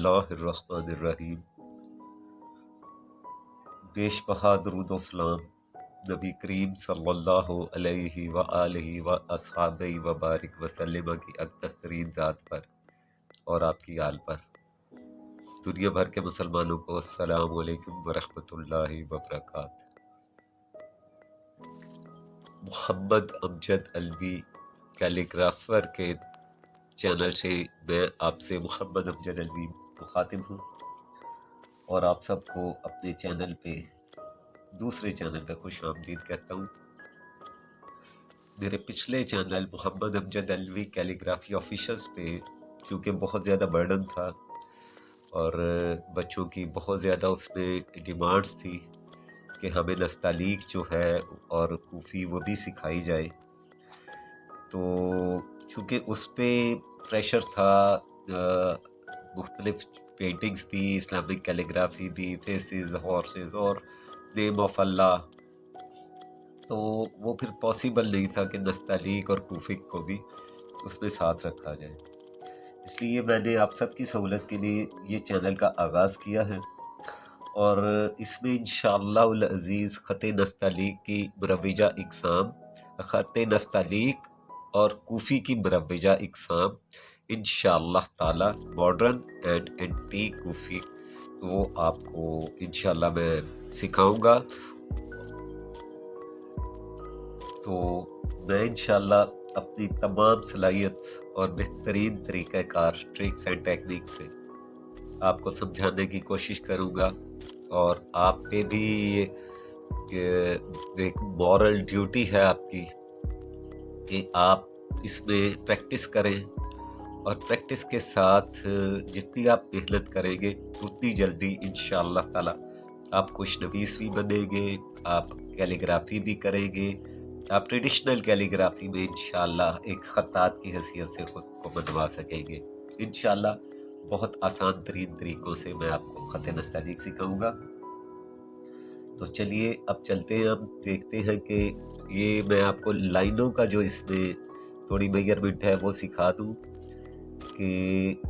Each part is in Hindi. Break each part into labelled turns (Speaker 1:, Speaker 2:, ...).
Speaker 1: बिस्मिल्लाहिर्रहमानिर्रहीम। बेश बहा दुरूद व सलाम नबी करीम सल्लल्लाहु अलैहि व आलिहि व अस्हाबिहि व बारिक वसल्लम की अक़दस तरीन ज़ात पर और आपकी आल पर। दुनिया भर के मुसलमानों को अस्सलामु अलैकुम व रहमतुल्लाहि व बरकातहू। मोहम्मद अमजद अलवी कैलीग्राफर के चैनल से मैं आपसे मोहम्मद अमजद अलवी मुखातिब हूँ और आप सबको अपने चैनल पे दूसरे चैनल पे खुश आमदीद कहता हूँ। मेरे पिछले channel Mohammad Amjad Alvi calligraphy officials पे चूँकि बहुत ज़्यादा बर्डन था और बच्चों की बहुत ज़्यादा उसमें डिमांड्स थी कि हमें नस्तालीक जो है और कूफ़ी वो भी सिखाई जाए, तो चूँकि उस पर प्रेशर था, मुख्तलिफ पेंटिंग्स भी, इस्लामिक कैलीग्राफी भी, फेसेस, हॉर्सेस और नेम ऑफ अल्लाह, तो वो फिर पॉसिबल नहीं था कि नस्तालीक और कूफिक को भी उसमें साथ रखा जाए। इसलिए मैंने आप सबकी सहूलत के लिए ये चैनल का आगाज़ किया है और इसमें इंशाअल्लाह अज़ीज़ ख़त नस्तालीक की मुरव्वजा इक़साम, ख़त नस्तालीक और कूफ़ी की मुरव्वजा इक़साम इंशाअल्लाह ताला, मॉडर्न एंड एंटीक कूफ़ी, तो वो आपको इंशाअल्लाह मैं सिखाऊंगा। तो मैं इंशाअल्लाह अपनी तमाम सलाहियत और बेहतरीन तरीक़ाकार, ट्रिक्स एंड टेक्निक से आपको समझाने की कोशिश करूँगा और आप पे भी ये एक मॉरल ड्यूटी है आपकी कि आप इसमें प्रैक्टिस करें और प्रैक्टिस के साथ जितनी आप मेहनत करेंगे उतनी जल्दी इंशाअल्लाह ताला आप खुशनवीस भी बनेंगे, आप कैलीग्राफी भी करेंगे, आप ट्रेडिशनल कैलीग्राफी में इंशाअल्लाह एक ख़त्तात की हैसियत से ख़ुद को बनवा सकेंगे। इंशाअल्लाह बहुत आसान तरीन तरीक़ों से मैं आपको ख़त नस्तालीक सिखाऊंगा। तो चलिए अब चलते हैं, हम देखते हैं कि ये मैं आपको लाइनों का जो इसमें थोड़ी मेजरमेंट है वो सिखा दूँ कि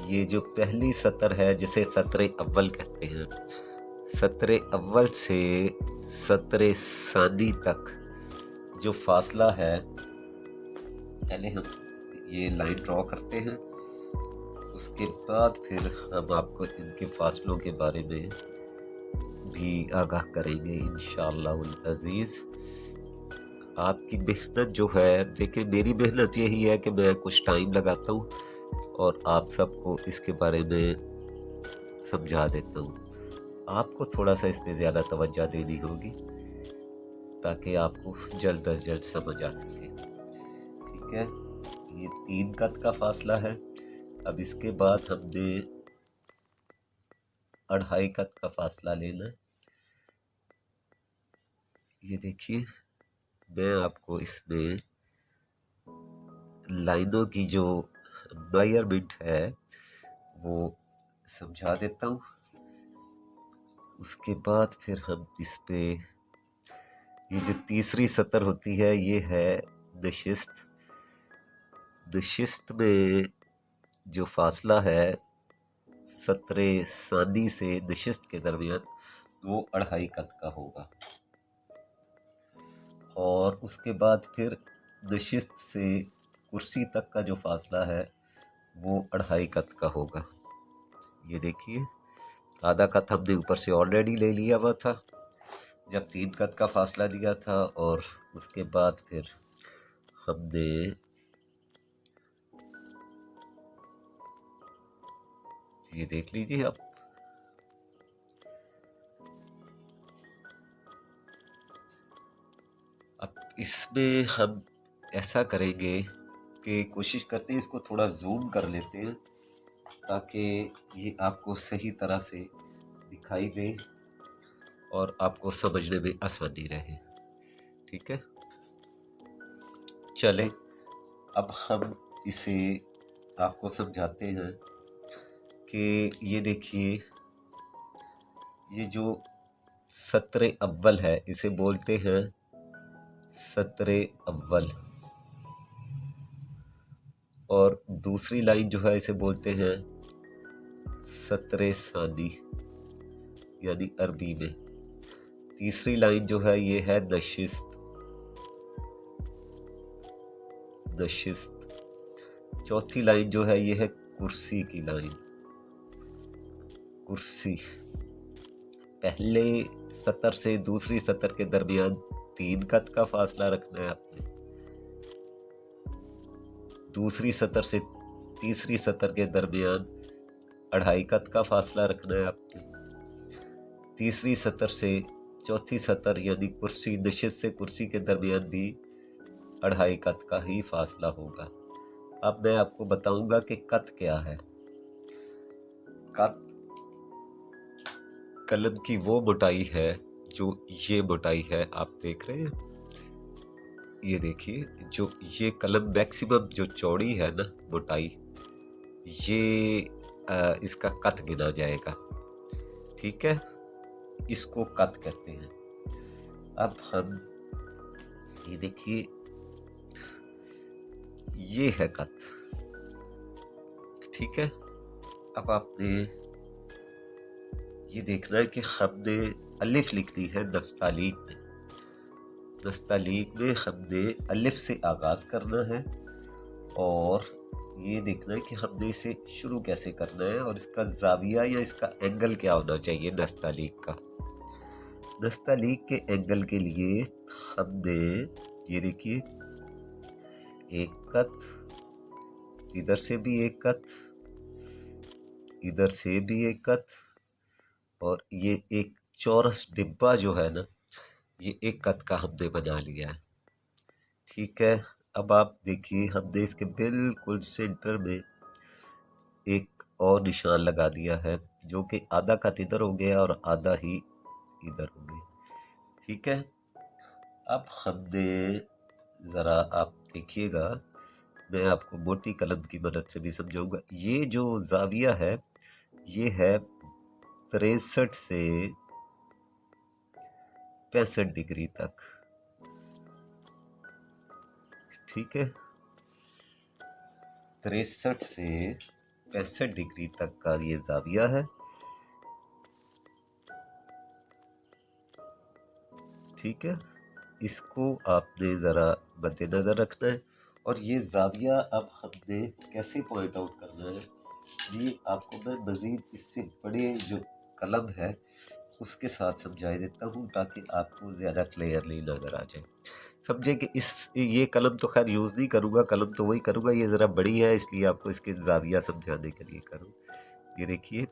Speaker 1: ये जो पहली सतर है जिसे सतरे अव्वल कहते हैं, सतरे अव्वल से सतरे सानी तक जो फासला है, पहले हम ये लाइन ड्रॉ करते हैं, उसके बाद फिर हम आपको इनके फासलों के बारे में भी आगाह करेंगे इंशाअल्लाह अज़ीज़। आपकी मेहनत जो है, देखिए मेरी मेहनत यही है कि मैं कुछ टाइम लगाता हूँ और आप सबको इसके बारे में समझा देता हूँ। आपको थोड़ा सा इस पे ज़्यादा तवज्जो देनी होगी ताकि आपको जल्द अज जल्द समझ आ सके। ठीक है, ये 3 कद का फासला है। अब इसके बाद हमने 2.5 कद का फासला लेना है। ये देखिए मैं आपको इसमें लाइनों की जो मेजरमेंट है वो समझा देता हूँ। उसके बाद फिर हम इस पे ये जो तीसरी सतर होती है ये है नशिस्त। नशिस्त में जो फासला है सतरे सानी से नशिस्त के दरमियान वो 2.5 कद का होगा और उसके बाद फिर नशिस्त से कुर्सी तक का जो फासला है वो 2.5 कद का होगा। ये देखिए आधा कद हमने ऊपर से ऑलरेडी ले लिया हुआ था जब 3 कद का फासला दिया था और उसके बाद फिर हमने ये देख लीजिए आप, अब इसमें हम ऐसा करेंगे कि कोशिश करते हैं इसको थोड़ा जूम कर लेते हैं ताकि ये आपको सही तरह से दिखाई दे और आपको समझने में आसानी रहे। ठीक है, चलें अब हम इसे आपको समझाते हैं कि ये देखिए ये जो सतरे अव्वल है इसे बोलते हैं सतरे अव्वल और दूसरी लाइन जो है इसे बोलते हैं सतरे सानी यानी अरबी में। तीसरी लाइन जो है ये है नशिस्त, नशिस्त। चौथी लाइन जो है ये है कुर्सी की लाइन, कुर्सी। पहले सतर से दूसरी सतर के दरमियान 3 कत का फासला रखना है आपने। दूसरी सतर से तीसरी सतर के दरमियान 2.5 कत का फासला रखना है आपने। तीसरी सतर से चौथी सतर यानी कुर्सी, नशिस्त से कुर्सी के दरमियान भी 2.5 कत का ही फासला होगा। अब मैं आपको बताऊंगा कि कत क्या है। कत कलम की वो मोटाई है जो ये मोटाई है आप देख रहे हैं, ये देखिए, जो ये कलम मैक्सिमम जो चौड़ी है ना मोटाई, ये इसका कत गिना जाएगा। ठीक है, इसको कत कहते हैं। अब हम ये देखिए, ये है कत। ठीक है, अब आपने ये देखना है कि हमने अलिफ लिखनी है नस्तालीक में। नस्तालीक में हमने अलिफ से आगाज करना है और ये देखना है कि हमने इसे शुरू कैसे करना है और इसका जाविया या इसका एंगल क्या होना चाहिए नस्तालीक का। नस्तालीक के एंगल के लिए हमने ये देखिए एक कत, इधर से भी एक कत, इधर से भी एक कत, और ये एक चौरस डिब्बा जो है ना, ये एक कत का हमने बना लिया है। ठीक है, अब आप देखिए हमने इसके बिल्कुल सेंटर में एक और निशान लगा दिया है, जो कि आधा कत इधर हो गया और आधा ही इधर हो गया। ठीक है, अब हमने ज़रा आप देखिएगा, मैं आपको मोटी कलम की मदद से भी समझाऊंगा। ये जो जाविया है ये है 63 से 65 डिग्री तक। ठीक है, 63 से 65 डिग्री तक का ये जाविया है। ठीक है, इसको आपने ज़रा मद्देनज़र रखना है। और ये जाविया अब हमने कैसे पॉइंट आउट करना है, ये आपको मैं मज़ीद इससे बड़े जो कलम है उसके साथ समझा देता हूँ, ताकि आपको ज़्यादा क्लियरली नज़र आ जाए। समझे कि ये कलम तो खैर यूज़ नहीं करूँगा, कलम तो वही करूँगा, ये ज़रा बड़ी है इसलिए आपको इसके जाविया समझाने के लिए करूँ। ये देखिए,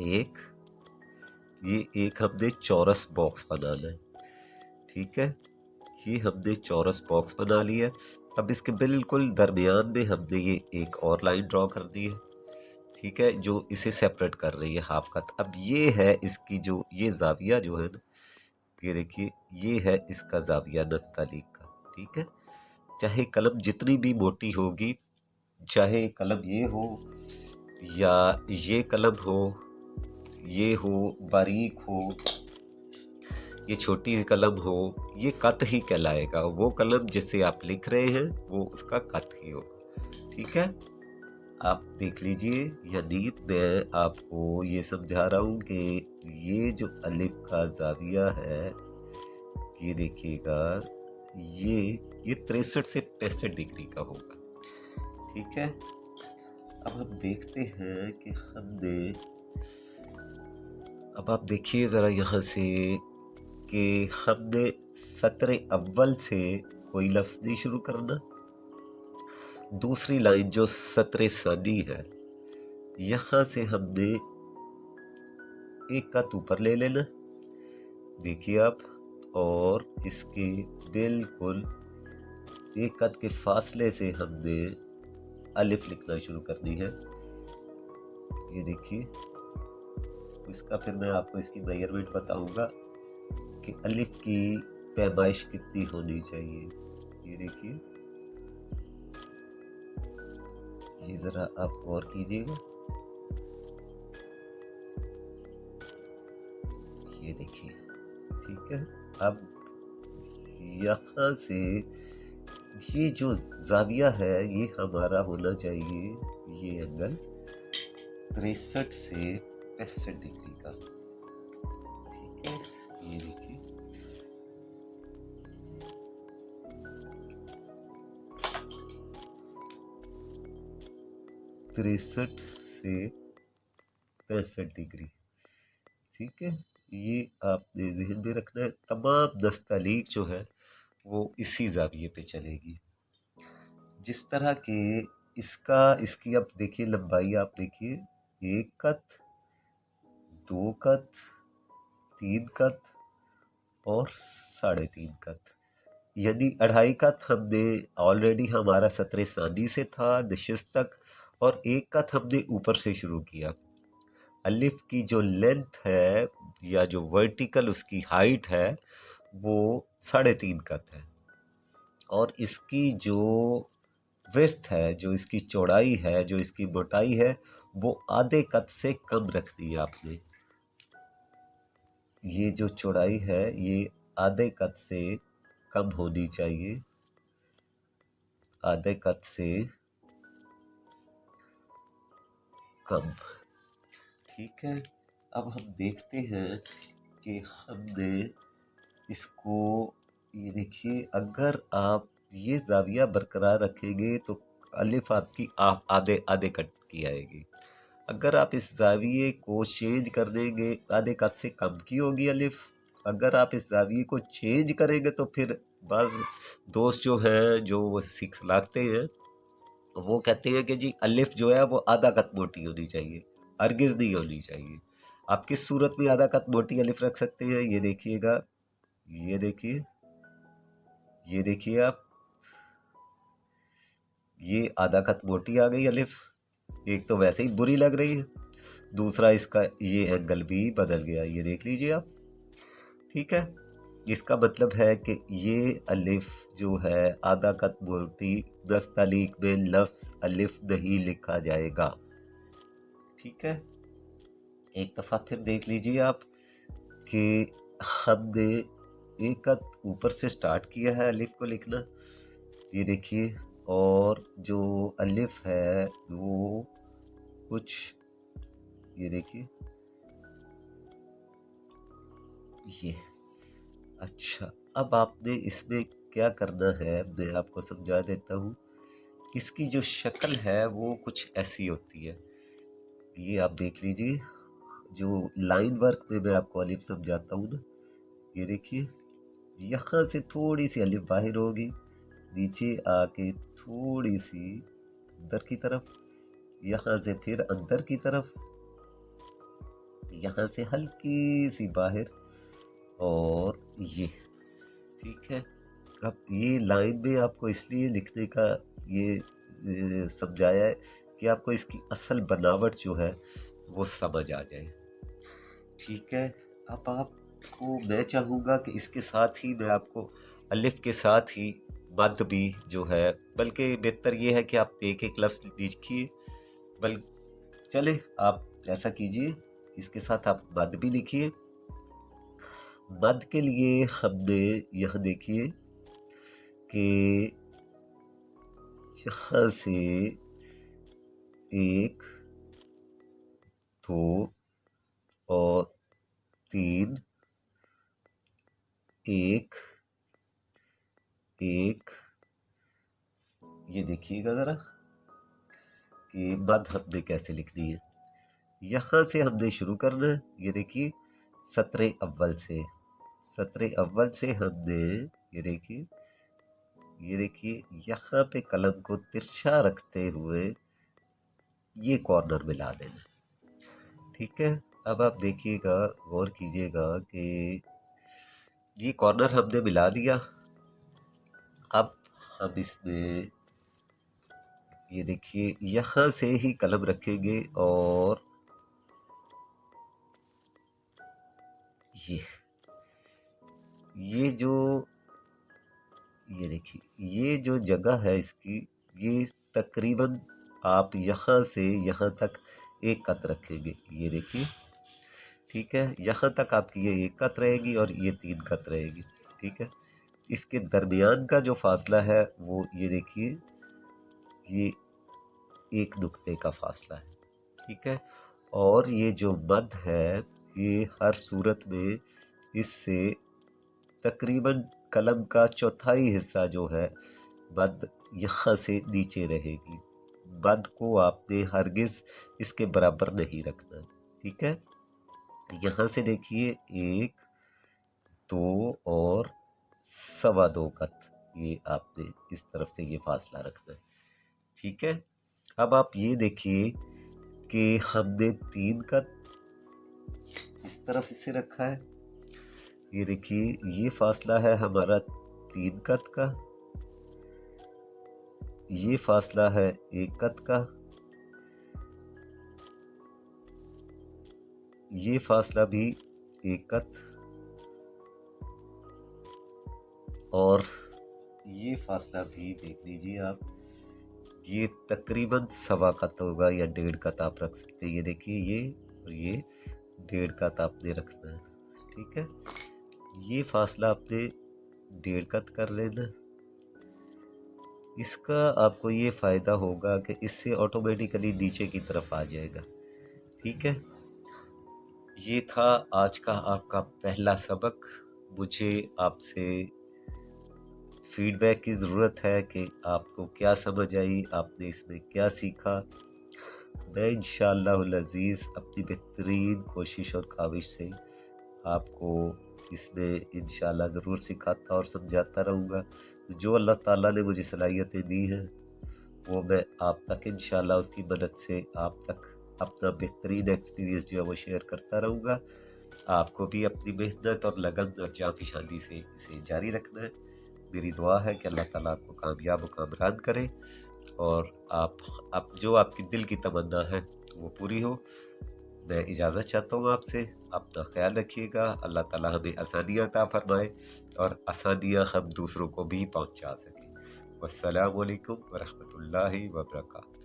Speaker 1: ये एक हमने चौरस बॉक्स बनाना है। ठीक है, ये हमने चौरस बॉक्स बना लिया। अब इसके बिल्कुल दरमियान में हमने ये एक और लाइन ड्रॉ कर दी है। ठीक है, जो इसे सेपरेट कर रही है हाफ कत। अब ये है इसकी जो ये जाविया जो है ना, ये देखिए, ये है इसका जाविया नस्तालीक का। ठीक है, चाहे कलम जितनी भी मोटी होगी, चाहे कलम ये हो या ये कलम हो, ये हो बारीक हो, ये छोटी कलम हो, ये कत ही कहलाएगा। वो कलम जिससे आप लिख रहे हैं वो उसका कत ही होगा। ठीक है, आप देख लीजिए, यानी मैं आपको ये समझा रहा हूँ कि ये जो अलिफ का जाविया है, ये देखिएगा, ये 63 से 65 डिग्री का होगा। ठीक है, अब हम देखते हैं कि हमने, अब आप देखिए ज़रा यहाँ से कि हमने सतरे अव्वल से कोई लफ्ज़ नहीं शुरू करना। दूसरी लाइन जो सतरे सानी है, यहाँ से हमने एक कत ऊपर ले लेना, देखिए आप, और इसके बिल्कुल एक कत के फासले से हमने अलिफ लिखना शुरू करनी है। ये देखिए, इसका फिर मैं आपको इसकी मेजरमेंट बताऊंगा कि अलिफ की पैमाइश कितनी होनी चाहिए। ये देखिए, ये ज़रा आप गौर कीजिएगा, ये देखिए। ठीक है, अब यहाँ से ये जो जाविया है ये हमारा होना चाहिए, ये एंगल 63 से 65 डिग्री का। ठीक है, ये देखिए, तिरसठ से 65 डिग्री। ठीक है, ये आपने ज़हन में रखना है। तमाम नस्तालीक जो है वो इसी जाविये पे चलेगी। जिस तरह के इसकी अब देखिए लंबाई, आप देखिए 1 कत, 2 कत, 3 कत और 3.5 कत, यानी 2.5 कत हमने ऑलरेडी हमारा सतरे सानी से था नशिस्त तक, और 1 कत हमने ऊपर से शुरू किया। अलिफ की जो लेंथ है या जो वर्टिकल उसकी हाइट है वो 3.5 कत है, और इसकी जो विड्थ है, जो इसकी चौड़ाई है, जो इसकी मोटाई है, वो आधे कत से कम रखनी है आपने। ये जो चौड़ाई है ये आधे कत से कम होनी चाहिए, आधे कत से कम। ठीक है, अब हम देखते हैं कि हमने इसको, ये देखिए, अगर आप ये जाविया बरकरार रखेंगे तो अलिफ आपकी आप आधे आधे कट की आएगी। अगर आप इस जाविये को चेंज कर देंगे, आधे कट से कम की होगी अलिफ। अगर आप इस जाविये को चेंज करेंगे तो फिर बाज़ दोस्त जो हैं, जो वो सिखलाते हैं, वो कहते हैं कि जी अलिफ जो है वो आधा कत मोटी होनी चाहिए, हरगिज़ नहीं होनी चाहिए। आप किस सूरत में आधा कत मोटी अलिफ रख सकते हैं, ये देखिएगा, ये देखिए, ये देखिए आप, ये आधा कत मोटी आ गई अलिफ। एक तो वैसे ही बुरी लग रही है, दूसरा इसका ये एंगल भी बदल गया, ये देख लीजिए आप। ठीक है, इसका मतलब है कि ये अलिफ जो है आधा कत मोटी नस्तालीक में लफ्ज़ अलिफ नहीं लिखा जाएगा। ठीक है, एक दफ़ा फिर देख लीजिए आप कि हमने एक कत ऊपर से स्टार्ट किया है अलिफ को लिखना, ये देखिए, और जो अलिफ है वो कुछ, ये देखिए, ये। अच्छा, अब आपने इसमें क्या करना है मैं आपको समझा देता हूँ। इसकी जो शक्ल है वो कुछ ऐसी होती है, ये आप देख लीजिए। जो लाइन वर्क में मैं आपको अलिफ समझाता हूँ ना, ये देखिए, यहाँ से थोड़ी सी अलिफ बाहर होगी, नीचे आके थोड़ी सी अंदर की तरफ, यहाँ से फिर अंदर की तरफ, यहाँ से हल्की सी बाहर, और ये। ठीक है, अब ये लाइन में आपको इसलिए लिखने का ये समझाया है कि आपको इसकी असल बनावट जो है वो समझ आ जाए। ठीक है, अब आपको मैं चाहूँगा कि इसके साथ ही मैं आपको अलिफ के साथ ही मद भी जो है, बल्कि बेहतर ये है कि आप एक एक लफ्ज़ लिखिए, बल चले आप ऐसा कीजिए, इसके साथ आप मद भी लिखिए। मद के लिए हमने यह देखिए कि यहाँ से 1, 2 और 3, 1, 1, ये देखिएगा ज़रा कि मद हमने कैसे लिखनी है। यहाँ से हमने शुरू करना है, ये देखिए, सतरे अव्वल से, सतरे अव्वल से हमने, ये देखिए, ये देखिए, यहाँ पे कलम को तिरछा रखते हुए ये कॉर्नर मिला देना। ठीक है, अब आप देखिएगा, गौर कीजिएगा कि ये कॉर्नर हमने मिला दिया। अब हम इसमें, ये देखिए, यहाँ से ही कलम रखेंगे, और ये जो, ये देखिए, ये जो जगह है इसकी, ये तकरीबन आप यहाँ से यहाँ तक 1 कत रखेंगे, ये देखिए। ठीक है, यहाँ तक आपकी ये 1 कत रहेगी और ये 3 कत रहेगी। ठीक है, इसके दरमियान का जो फासला है वो, ये देखिए, ये 1 नुक्ते का फासला है। ठीक है, और ये जो मद है ये हर सूरत में इससे तकरीबन कलम का चौथाई हिस्सा जो है मद यहाँ से नीचे रहेगी। मद को आपने हरगिज़ इसके बराबर नहीं रखना, ठीक है। यहाँ से देखिए 1, 2 और 2.25 कत, ये आपने इस तरफ से ये फासला रखना है, ठीक है। अब आप ये देखिए कि हमने 3 कत इस तरफ इसे रखा है। ये देखिए ये फासला है हमारा 3 कत का, ये फासला है 1 कत का, ये फासला भी 1 कत और ये फासला भी देख लीजिए आप, ये तकरीबन 1.25 कत होगा या 1.5 कत आप रख सकते हैं। ये देखिए ये और ये 1.5 कत आपने रखना है, ठीक है। ये फासला आपने 1.5 कत कर लेना। इसका आपको ये फ़ायदा होगा कि इससे ऑटोमेटिकली नीचे की तरफ आ जाएगा, ठीक है। ये था आज का आपका पहला सबक। मुझे आपसे फीडबैक की ज़रूरत है कि आपको क्या समझ आई, आपने इसमें क्या सीखा। मैं इंशाअल्लाहुल अज़ीज़ अपनी बेहतरीन कोशिश और काविश से आपको इसमें इंशाअल्लाह ज़रूर सिखाता और समझाता रहूँगा। जो अल्लाह ताला ने मुझे सलाहियतें दी हैं वो मैं आप तक इंशाअल्लाह उसकी मदद से आप तक अपना बेहतरीन एक्सपीरियंस जो है वो शेयर करता रहूँगा। आपको भी अपनी मेहनत और लगन और जाँफशानी से इसे जारी रखना है। मेरी दुआ है कि अल्लाह ताला आपको कामयाब व कामरान करे और आप जो आपकी दिल की तमन्ना है वो पूरी हो। मैं इजाज़त चाहता हूँ आपसे। अपना ख्याल रखिएगा। अल्लाह ताला हमें आसानियाँ अता फरमाए और आसानियाँ हम दूसरों को भी पहुँचा सकें। वस्सलामु अलैकुम वरहमतुल्लाहि वबरकातुहू।